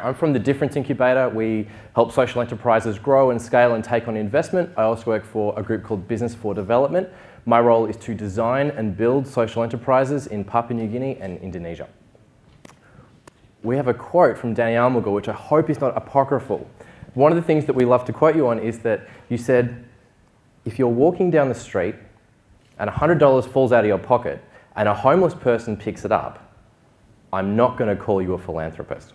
I'm from the Difference Incubator. We help social enterprises grow and scale and take on investment. I also work for a group called Business for Development. My role is to design and build social enterprises in Papua New Guinea and Indonesia. We have a quote from Danny Almagor, which I hope is not apocryphal. One of the things that we love to quote you on is that you said, if you're walking down the street and $100 falls out of your pocket and a homeless person picks it up, I'm not going to call you a philanthropist.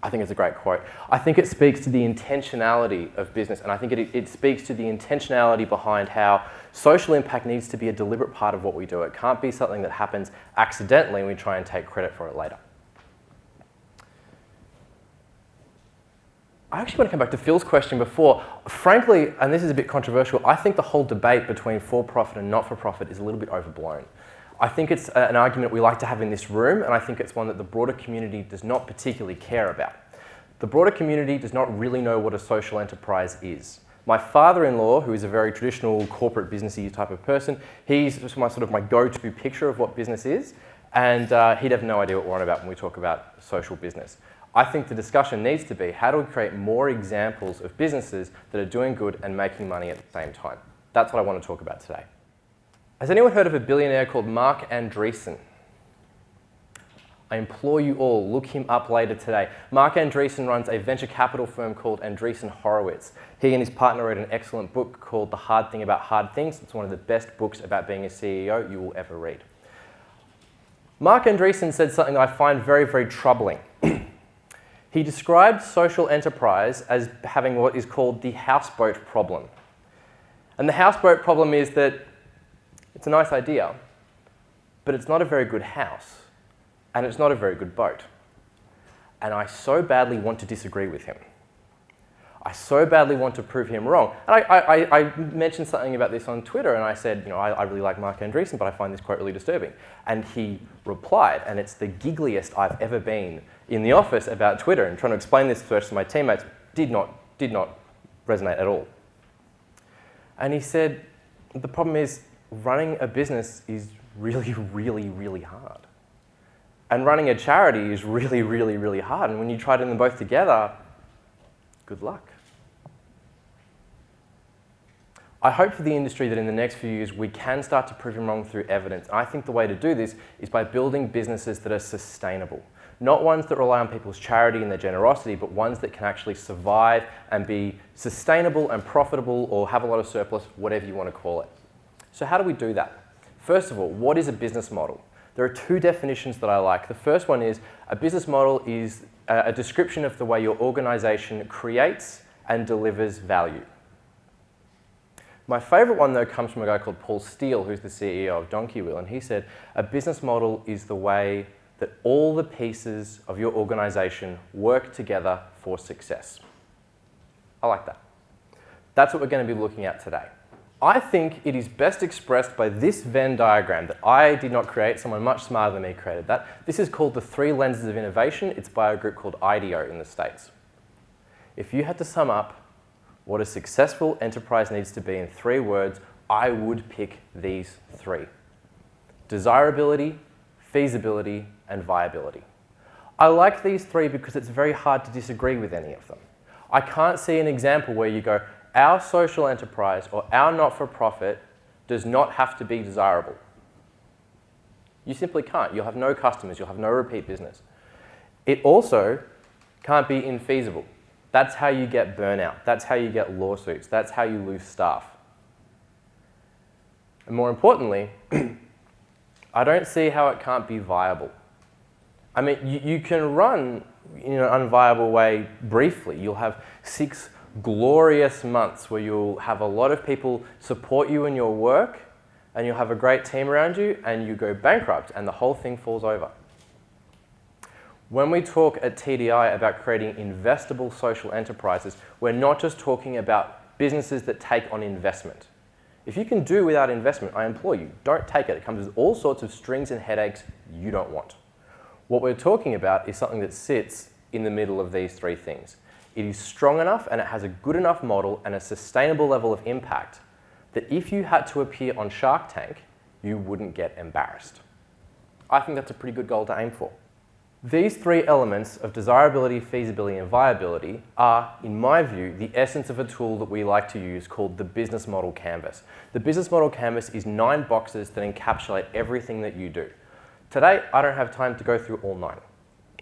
I think it's a great quote. I think it speaks to the intentionality of business, and I think it speaks to the intentionality behind how social impact needs to be a deliberate part of what we do. It can't be something that happens accidentally and we try and take credit for it later. I actually want to come back to Phil's question before. Frankly, and this is a bit controversial, I think the whole debate between for-profit and not-for-profit is a little bit overblown. I think it's an argument we like to have in this room, and I think it's one that the broader community does not particularly care about. The broader community does not really know what a social enterprise is. My father-in-law, who is a very traditional corporate businessy type of person, he's just my go-to picture of what business is, and he'd have no idea what we're on about when we talk about social business. I think the discussion needs to be, how do we create more examples of businesses that are doing good and making money at the same time? That's what I want to talk about today. Has anyone heard of a billionaire called Marc Andreessen? I implore you all, look him up later today. Marc Andreessen runs a venture capital firm called Andreessen Horowitz. He and his partner wrote an excellent book called The Hard Thing About Hard Things. It's one of the best books about being a CEO you will ever read. Marc Andreessen said something that I find very, very troubling. He described social enterprise as having what is called the houseboat problem. And the houseboat problem is that it's a nice idea, but it's not a very good house, and it's not a very good boat. And I so badly want to disagree with him. I so badly want to prove him wrong. And I mentioned something about this on Twitter, and I said, I really like Marc Andreessen, but I find this quote really disturbing. And he replied, and it's the giggliest I've ever been in the office about Twitter, and trying to explain this to my teammates did not resonate at all. And he said, the problem is, running a business is really, really, really hard. And running a charity is really, really, really hard. And when you try them both together, good luck. I hope for the industry that in the next few years we can start to prove him wrong through evidence. And I think the way to do this is by building businesses that are sustainable. Not ones that rely on people's charity and their generosity, but ones that can actually survive and be sustainable and profitable, or have a lot of surplus, whatever you want to call it. So how do we do that? First of all, what is a business model? There are two definitions that I like. The first one is a business model is a description of the way your organization creates and delivers value. My favorite one, though, comes from a guy called Paul Steele, who's the CEO of Donkey Wheel, and he said, a business model is the way that all the pieces of your organization work together for success. I like that. That's what we're going to be looking at today. I think it is best expressed by this Venn diagram that I did not create. Someone much smarter than me created that. This is called the 3 lenses of innovation. It's by a group called IDEO in the States. If you had to sum up what a successful enterprise needs to be in 3 words, I would pick these 3. Desirability, feasibility, and viability. I like these 3 because it's very hard to disagree with any of them. I can't see an example where you go, our social enterprise or our not-for-profit does not have to be desirable. You simply can't. You'll have no customers. You'll have no repeat business. It also can't be infeasible. That's how you get burnout. That's how you get lawsuits. That's how you lose staff. And more importantly, I don't see how it can't be viable. I mean, you can run in an unviable way briefly. You'll have 6 glorious months where you'll have a lot of people support you in your work, and you'll have a great team around you, and you go bankrupt and the whole thing falls over. When we talk at TDI about creating investable social enterprises, we're not just talking about businesses that take on investment. If you can do without investment, I implore you, don't take it. It comes with all sorts of strings and headaches you don't want. What we're talking about is something that sits in the middle of these 3 things. It is strong enough and it has a good enough model and a sustainable level of impact that if you had to appear on Shark Tank, you wouldn't get embarrassed. I think that's a pretty good goal to aim for. These three elements of desirability, feasibility, and viability are, in my view, the essence of a tool that we like to use called the business model canvas. The business model canvas is 9 boxes that encapsulate everything that you do. Today, I don't have time to go through all 9.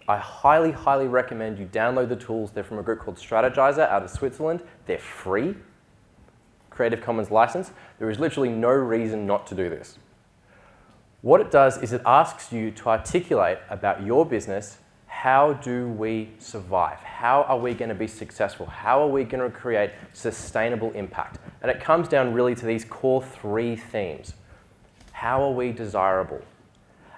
I highly, highly recommend you download the tools. They're from a group called Strategizer out of Switzerland. They're free, Creative Commons license. There is literally no reason not to do this. What it does is it asks you to articulate about your business. How do we survive? How are we going to be successful? How are we going to create sustainable impact? And it comes down really to these core 3 themes. How are we desirable?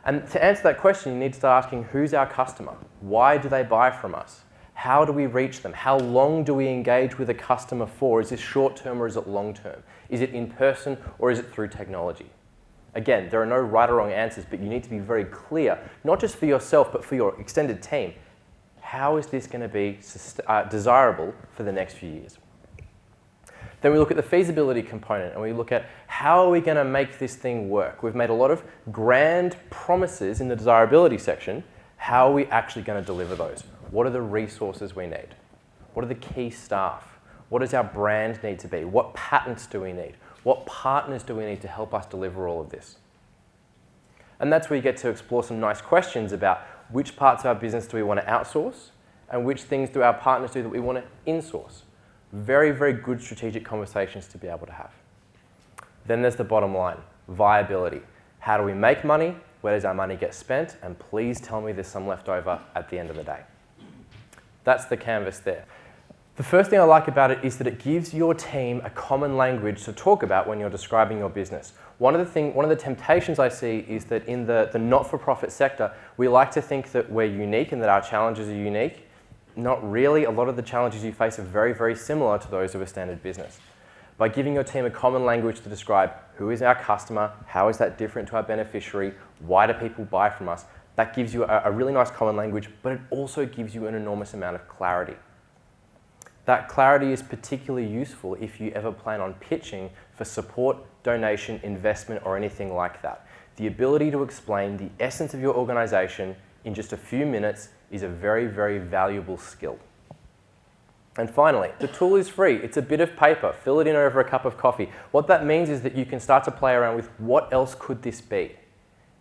And to answer that question, you need to start asking, who's our customer? Why do they buy from us? How do we reach them? How long do we engage with a customer for? Is this short term or is it long term? Is it in person or is it through technology? Again, there are no right or wrong answers, but you need to be very clear, not just for yourself, but for your extended team. How is this going to be desirable for the next few years? Then we look at the feasibility component and we look at how are we going to make this thing work? We've made a lot of grand promises in the desirability section. How are we actually going to deliver those? What are the resources we need? What are the key staff? What does our brand need to be? What patents do we need? What partners do we need to help us deliver all of this? And that's where you get to explore some nice questions about which parts of our business do we want to outsource and which things do our partners do that we want to insource. Very, very good strategic conversations to be able to have. Then there's the bottom line, viability. How do we make money? Where does our money get spent? And please tell me there's some left over at the end of the day. That's the canvas there. The first thing I like about it is that it gives your team a common language to talk about when you're describing your business. One of the temptations I see is that in the not-for-profit sector, we like to think that we're unique and that our challenges are unique. Not really. A lot of the challenges you face are very, very similar to those of a standard business. By giving your team a common language to describe who is our customer, how is that different to our beneficiary, why do people buy from us, that gives you a really nice common language, but it also gives you an enormous amount of clarity. That clarity is particularly useful if you ever plan on pitching for support, donation, investment, or anything like that. The ability to explain the essence of your organization in just a few minutes is a very, very valuable skill. And finally, the tool is free. It's a bit of paper. Fill it in over a cup of coffee. What that means is that you can start to play around with what else could this be.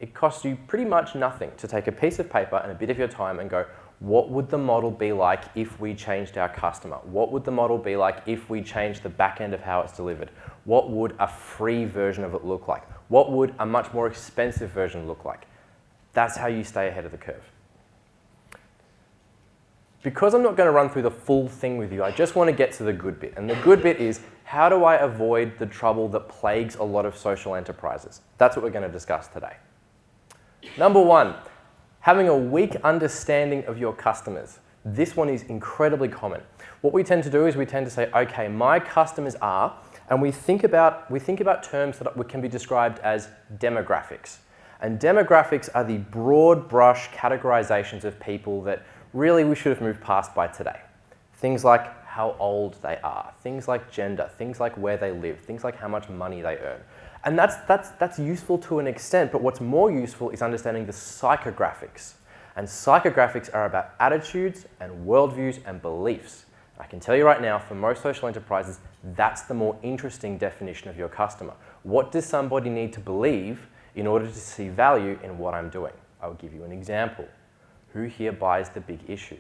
It costs you pretty much nothing to take a piece of paper and a bit of your time and go, what would the model be like if we changed our customer? What would the model be like if we changed the back end of how it's delivered? What would a free version of it look like? What would a much more expensive version look like? That's how you stay ahead of the curve. Because I'm not going to run through the full thing with you, I just want to get to the good bit. And the good bit is, how do I avoid the trouble that plagues a lot of social enterprises? That's what we're going to discuss today. Number 1. Having a weak understanding of your customers. This one is incredibly common. What we tend to do is we tend to say, okay, my customers are, and we think about terms that can be described as demographics. And demographics are the broad brush categorizations of people that really we should have moved past by today. Things like how old they are, things like gender, things like where they live, things like how much money they earn. And that's useful to an extent, but what's more useful is understanding the psychographics. And psychographics are about attitudes and worldviews and beliefs. I can tell you right now, for most social enterprises, that's the more interesting definition of your customer. What does somebody need to believe in order to see value in what I'm doing? I'll give you an example. Who here buys the big issue?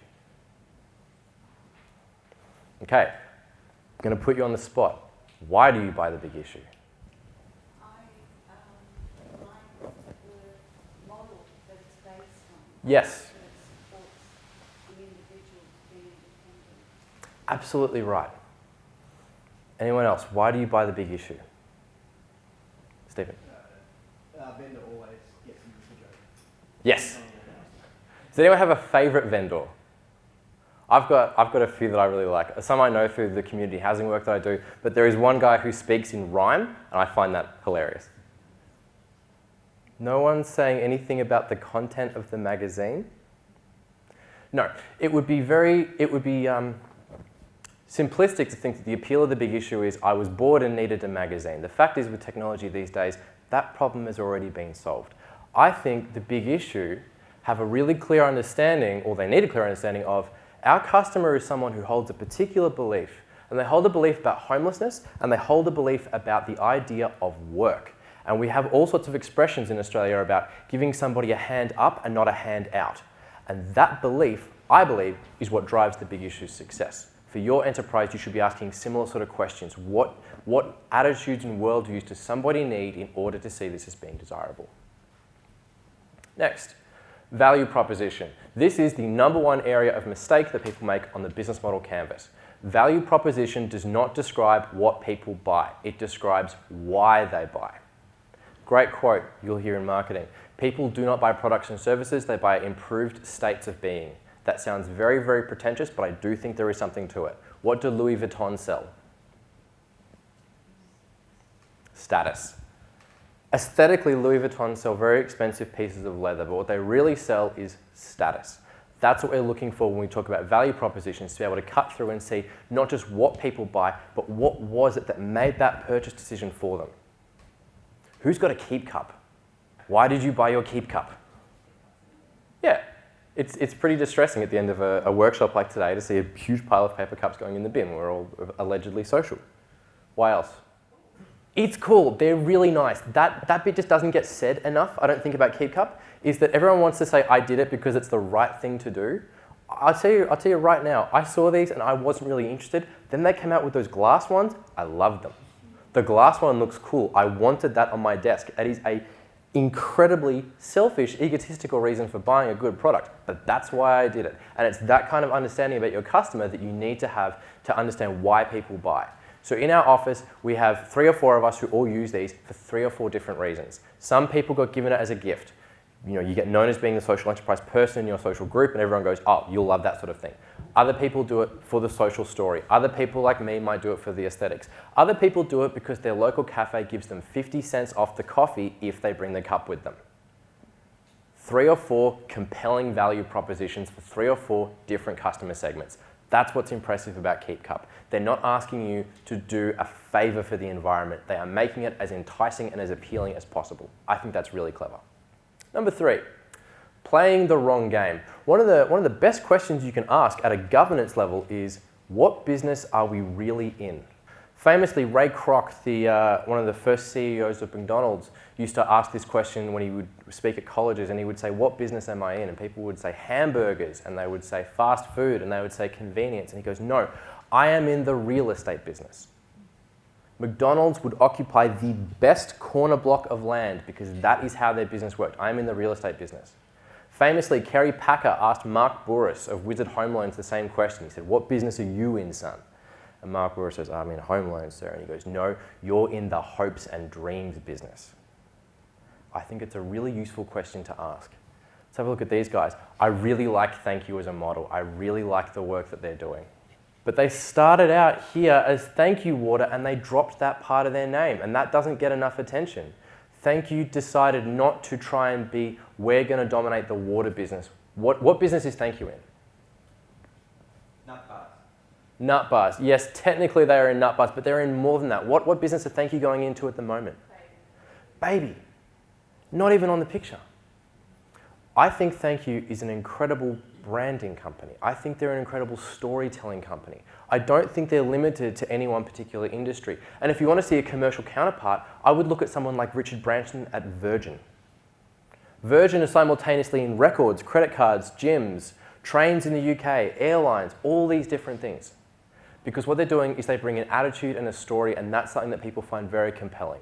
Okay, I'm going to put you on the spot. Why do you buy the big issue? Yes. Absolutely right. Anyone else? Why do you buy the big issue? Stephen? Vendor always gets you the joke. Yes. Does anyone have a favourite vendor? I've got a few that I really like. Some I know through the community housing work that I do, but there is one guy who speaks in rhyme, and I find that hilarious. No one's saying anything about the content of the magazine? No, it would be simplistic to think that the appeal of the big issue is I was bored and needed a magazine. The fact is, with technology these days, that problem has already been solved. I think the big issue have a really clear understanding, or they need a clear understanding of, our customer is someone who holds a particular belief. And they hold a belief about homelessness, and they hold a belief about the idea of work. And we have all sorts of expressions in Australia about giving somebody a hand up and not a hand out. And that belief, I believe, is what drives the Big Issue's success. For your enterprise, you should be asking similar sort of questions. What attitudes and worldviews does somebody need in order to see this as being desirable? Next, value proposition. This is the #1 area of mistake that people make on the business model canvas. Value proposition does not describe what people buy. It describes why they buy. Great quote you'll hear in marketing. People do not buy products and services, they buy improved states of being. That sounds very, very pretentious, but I do think there is something to it. What do Louis Vuitton sell? Status. Aesthetically, Louis Vuitton sell very expensive pieces of leather, but what they really sell is status. That's what we're looking for when we talk about value propositions, to be able to cut through and see not just what people buy, but what was it that made that purchase decision for them. Who's got a keep cup? Why did you buy your keep cup? Yeah, it's pretty distressing at the end of a workshop like today to see a huge pile of paper cups going in the bin. We're all allegedly social. Why else? It's cool, they're really nice. That bit just doesn't get said enough, I don't think, about keep cup, is that everyone wants to say, I did it because it's the right thing to do. I'll tell you right now, I saw these and I wasn't really interested. Then they came out with those glass ones, I loved them. The glass one looks cool, I wanted that on my desk. It is a incredibly selfish, egotistical reason for buying a good product, but that's why I did it. And it's that kind of understanding about your customer that you need to have to understand why people buy. So in our office, we have 3 or 4 of us who all use these for 3 or 4 different reasons. Some people got given it as a gift. You know, you get known as being the social enterprise person in your social group and everyone goes, oh, you'll love that sort of thing. Other people do it for the social story. Other people like me might do it for the aesthetics. Other people do it because their local cafe gives them 50 cents off the coffee if they bring the cup with them. 3 or 4 compelling value propositions for 3 or 4 different customer segments. That's what's impressive about Keep Cup. They're not asking you to do a favor for the environment. They are making it as enticing and as appealing as possible. I think that's really clever. Number 3, playing the wrong game. One of the best questions you can ask at a governance level is, what business are we really in? Famously, Ray Kroc, one of the first CEOs of McDonald's, used to ask this question when he would speak at colleges, and he would say, what business am I in? And people would say hamburgers, and they would say fast food, and they would say convenience. And he goes, no, I am in the real estate business. McDonald's would occupy the best corner block of land because that is how their business worked. I am in the real estate business. Famously, Kerry Packer asked Mark Bouris of Wizard Home Loans the same question. He said, what business are you in, son? And Mark Bouris says, I'm in home loans, sir. And he goes, no, you're in the hopes and dreams business. I think it's a really useful question to ask. Let's have a look at these guys. I really like Thank You as a model. I really like the work that they're doing. But they started out here as Thank You Water and they dropped that part of their name, and that doesn't get enough attention. Thank You decided not to try and be, we're going to dominate the water business. What business is Thank You in? Nut bars. Nut bars. Yes, technically they are in nut bars, but they're in more than that. What business are Thank You going into at the moment? Baby. Not even on the picture. I think Thank You is an incredible branding company. I think they're an incredible storytelling company. I don't think they're limited to any one particular industry. And if you want to see a commercial counterpart, I would look at someone like Richard Branson at Virgin. Virgin is simultaneously in records, credit cards, gyms, trains in the UK, airlines, all these different things. Because what they're doing is they bring an attitude and a story, and that's something that people find very compelling.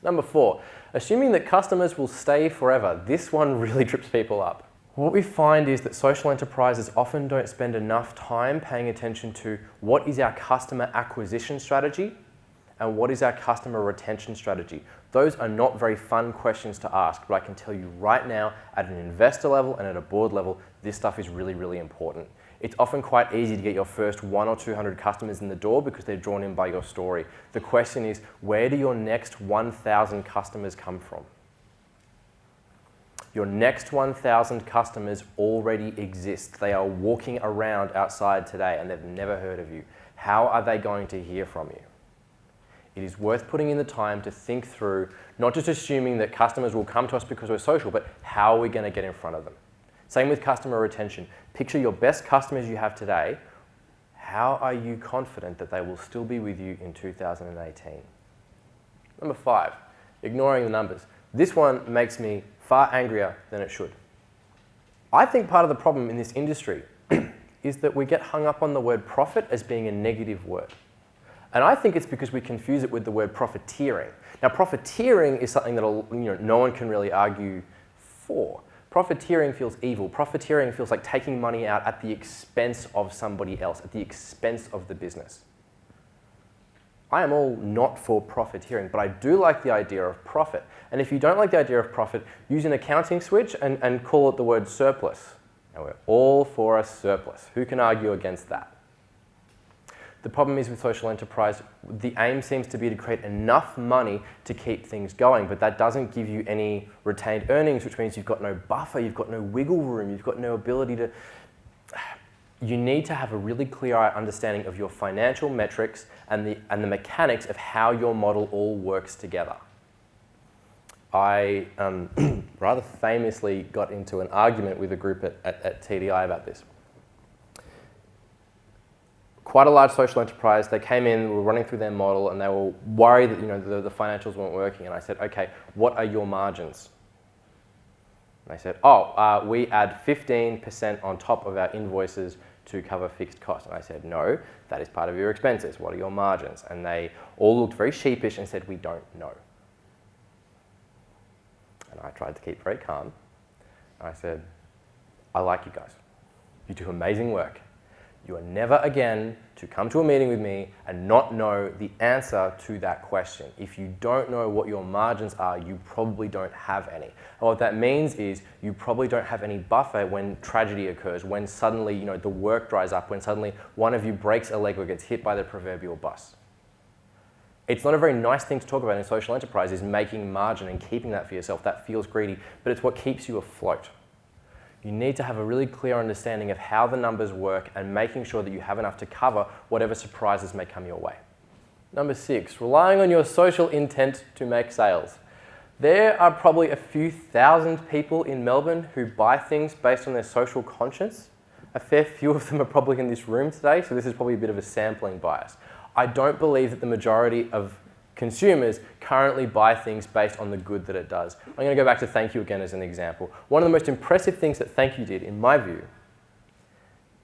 Number 4, assuming that customers will stay forever. This one really trips people up. What we find is that social enterprises often don't spend enough time paying attention to what is our customer acquisition strategy and what is our customer retention strategy. Those are not very fun questions to ask, but I can tell you right now, at an investor level and at a board level, this stuff is really, really important. It's often quite easy to get your first 100 or 200 customers in the door because they're drawn in by your story. The question is, where do your next 1,000 customers come from? Your next 1,000 customers already exist. They are walking around outside today and they've never heard of you. How are they going to hear from you? It is worth putting in the time to think through, not just assuming that customers will come to us because we're social, but how are we going to get in front of them? Same with customer retention. Picture your best customers you have today. How are you confident that they will still be with you in 2018? Number 5, ignoring the numbers. This one makes me far angrier than it should. I think part of the problem in this industry is that we get hung up on the word profit as being a negative word. And I think it's because we confuse it with the word profiteering. Now, profiteering is something that no one can really argue for. Profiteering feels evil. Profiteering feels like taking money out at the expense of somebody else, at the expense of the business. I am all not for profiteering, but I do like the idea of profit. And if you don't like the idea of profit, use an accounting switch and call it the word surplus. And we're all for a surplus. Who can argue against that? The problem is with social enterprise, the aim seems to be to create enough money to keep things going, but that doesn't give you any retained earnings, which means you've got no buffer, you've got no wiggle room, you've got no ability to... You need to have a really clear understanding of your financial metrics and the mechanics of how your model all works together. I rather famously got into an argument with a group at TDI about this. Quite a large social enterprise, they came in, we were running through their model, and they were worried that the financials weren't working. And I said, okay, what are your margins? And they said, we add 15% on top of our invoices to cover fixed costs. And I said, no, that is part of your expenses. What are your margins? And they all looked very sheepish and said, we don't know. And I tried to keep very calm. And I said, I like you guys. You do amazing work. You are never again to come to a meeting with me and not know the answer to that question. If you don't know what your margins are, you probably don't have any. And what that means is you probably don't have any buffer when tragedy occurs, when suddenly the work dries up, when suddenly one of you breaks a leg or gets hit by the proverbial bus. It's not a very nice thing to talk about in social enterprise, is making margin and keeping that for yourself. That feels greedy, but it's what keeps you afloat. You need to have a really clear understanding of how the numbers work and making sure that you have enough to cover whatever surprises may come your way. Number 6, relying on your social intent to make sales. There are probably a few thousand people in Melbourne who buy things based on their social conscience. A fair few of them are probably in this room today, so this is probably a bit of a sampling bias. I don't believe that the majority of consumers currently buy things based on the good that it does. I'm going to go back to Thank You again as an example. One of the most impressive things that Thank You did, in my view,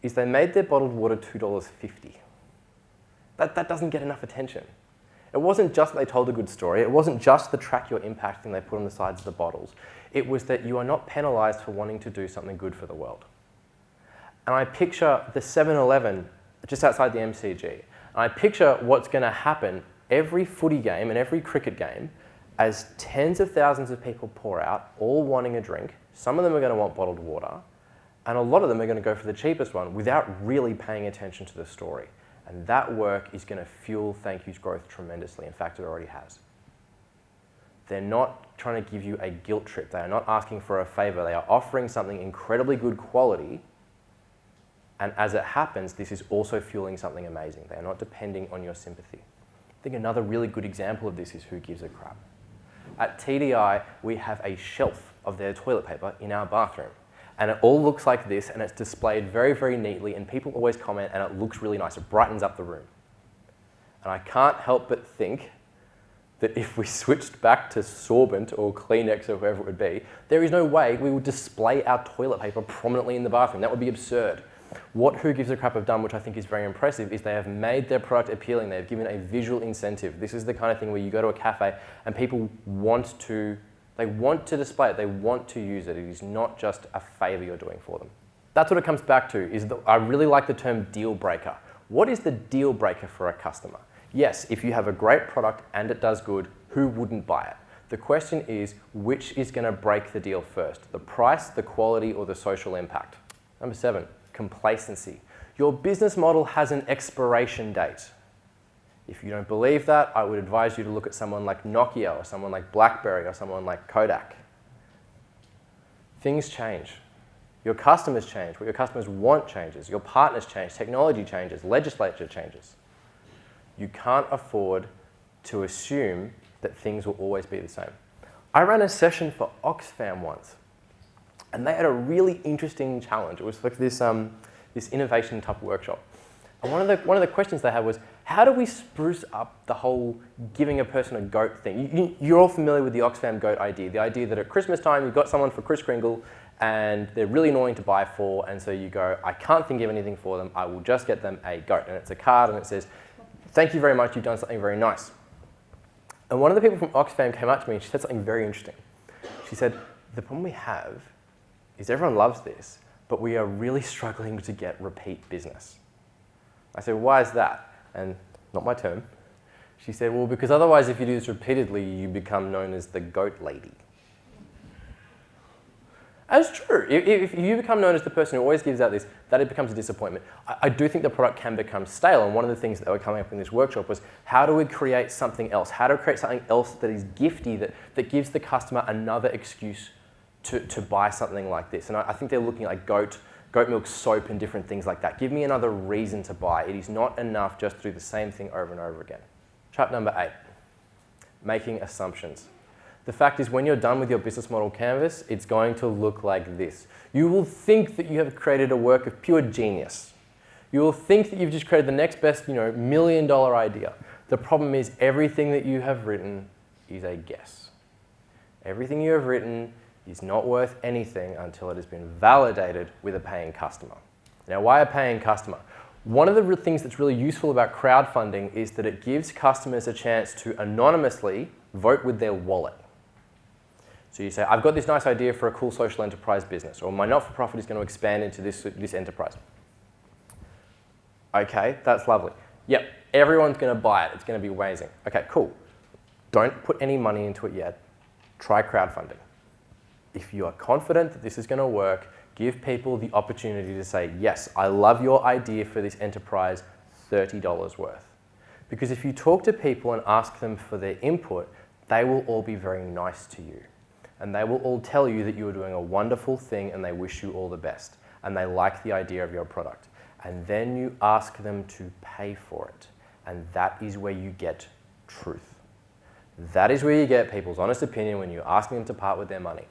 is they made their bottled water $2.50. That doesn't get enough attention. It wasn't just that they told a good story. It wasn't just the track your impact thing they put on the sides of the bottles. It was that you are not penalised for wanting to do something good for the world. And I picture the 7-Eleven just outside the MCG. And I picture what's going to happen every footy game and every cricket game as tens of thousands of people pour out, all wanting a drink. Some of them are going to want bottled water, and a lot of them are going to go for the cheapest one without really paying attention to the story. And that work is going to fuel Thank You's growth tremendously. In fact, it already has. They're not trying to give you a guilt trip. They are not asking for a favour. They are offering something incredibly good quality. And as it happens, this is also fueling something amazing. They are not depending on your sympathy. I think another really good example of this is Who Gives a Crap. At TDI, we have a shelf of their toilet paper in our bathroom. And it all looks like this, and it's displayed very, very neatly, and people always comment, and it looks really nice. It brightens up the room. And I can't help but think that if we switched back to Sorbent or Kleenex or whoever it would be, there is no way we would display our toilet paper prominently in the bathroom. That would be absurd. What Who Gives a Crap have done, which I think is very impressive, is they have made their product appealing. They've given a visual incentive. This is the kind of thing where you go to a cafe and people want to display it. They want to use it. It is not just a favour you're doing for them. That's what it comes back to, is that I really like the term deal breaker. What is the deal breaker for a customer? Yes, if you have a great product and it does good, who wouldn't buy it? The question is, which is going to break the deal first? The price, the quality, or the social impact? Number 7. Complacency. Your business model has an expiration date. If you don't believe that, I would advise you to look at someone like Nokia or someone like BlackBerry or someone like Kodak. Things change. Your customers change. What your customers want changes. Your partners change. Technology changes. Legislature changes. You can't afford to assume that things will always be the same. I ran a session for Oxfam once, and they had a really interesting challenge. It was like this innovation type workshop. And one of the questions they had was, how do we spruce up the whole giving a person a goat thing? You're all familiar with the Oxfam goat idea, the idea that at Christmas time you've got someone for Kris Kringle and they're really annoying to buy for, and so you go, I can't think of anything for them, I will just get them a goat. And it's a card and it says, thank you very much, you've done something very nice. And one of the people from Oxfam came up to me and she said something very interesting. She said, the problem we have is everyone loves this, but we are really struggling to get repeat business. I said, why is that? And not my term. She said, well, because otherwise if you do this repeatedly, you become known as the goat lady. That's true. If you become known as the person who always gives out this, that it becomes a disappointment. I do think the product can become stale, and one of the things that were coming up in this workshop was how do we create something else? How do we create something else that is gifty, that gives the customer another excuse to buy something like this? And I think they're looking at like goat milk soap and different things like that. Give me another reason to buy. It is not enough just to do the same thing over and over again. Trap number 8, making assumptions. The fact is, when you're done with your business model canvas, it's going to look like this. You will think that you have created a work of pure genius. You will think that you've just created the next best, $1 million idea. The problem is everything that you have written is a guess. Everything you have written is not worth anything until it has been validated with a paying customer. Now, why a paying customer? One of the things that's really useful about crowdfunding is that it gives customers a chance to anonymously vote with their wallet. So you say, I've got this nice idea for a cool social enterprise business, or my not-for-profit is going to expand into this enterprise. Okay, that's lovely. Yep, everyone's going to buy it. It's going to be amazing. Okay, cool. Don't put any money into it yet. Try crowdfunding. If you are confident that this is going to work, give people the opportunity to say, yes, I love your idea for this enterprise, $30 worth. Because if you talk to people and ask them for their input, they will all be very nice to you. And they will all tell you that you are doing a wonderful thing and they wish you all the best. And they like the idea of your product. And then you ask them to pay for it. And that is where you get truth. That is where you get people's honest opinion when you're asking them to part with their money.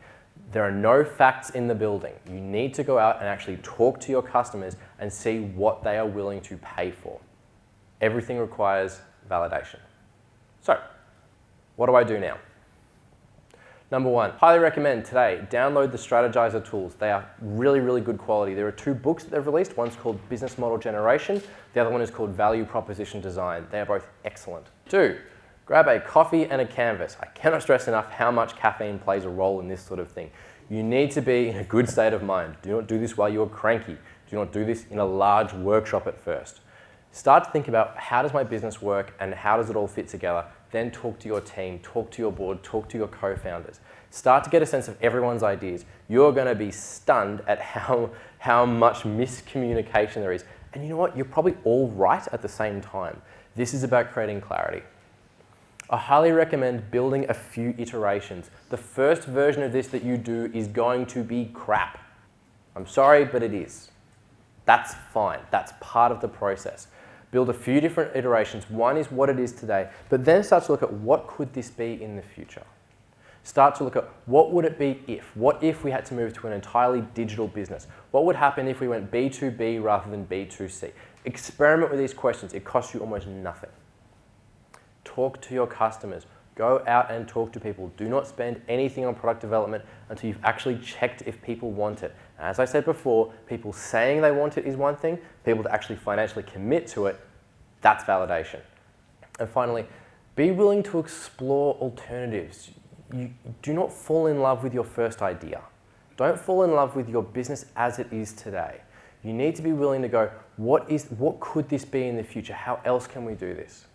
There are no facts in the building. You need to go out and actually talk to your customers and see what they are willing to pay for. Everything requires validation. So, what do I do now? Number 1, highly recommend today, download the Strategizer tools. They are really, really good quality. There are 2 books that they've released. One's called Business Model Generation. The other one is called Value Proposition Design. They are both excellent. 2, grab a coffee and a canvas. I cannot stress enough how much caffeine plays a role in this sort of thing. You need to be in a good state of mind. Do not do this while you're cranky. Do not do this in a large workshop at first. Start to think about how does my business work and how does it all fit together. Then talk to your team, talk to your board, talk to your co-founders. Start to get a sense of everyone's ideas. You're going to be stunned at how much miscommunication there is. And you know what? You're probably all right at the same time. This is about creating clarity. I highly recommend building a few iterations. The first version of this that you do is going to be crap. I'm sorry, but it is. That's fine. That's part of the process. Build a few different iterations. One is what it is today, but then start to look at what could this be in the future. Start to look at what would it be if? What if we had to move to an entirely digital business? What would happen if we went B2B rather than B2C? Experiment with these questions. It costs you almost nothing. Talk to your customers. Go out and talk to people. Do not spend anything on product development until you've actually checked if people want it. And as I said before, people saying they want it is one thing. People to actually financially commit to it, that's validation. And finally, be willing to explore alternatives. You do not fall in love with your first idea. Don't fall in love with your business as it is today. You need to be willing to go, what could this be in the future? How else can we do this?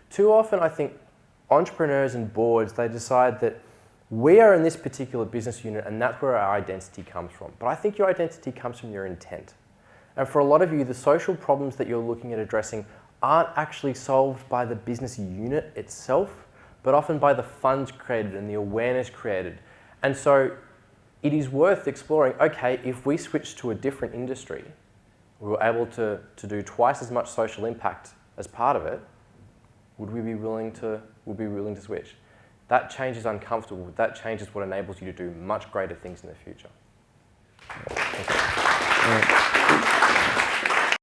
Too often, I think entrepreneurs and boards, they decide that we are in this particular business unit and that's where our identity comes from. But I think your identity comes from your intent. And for a lot of you, the social problems that you're looking at addressing aren't actually solved by the business unit itself, but often by the funds created and the awareness created. And so it is worth exploring, okay, if we switch to a different industry, we were able to do twice as much social impact as part of it, would we be willing to switch? That change is uncomfortable. That change is what enables you to do much greater things in the future. Thank you.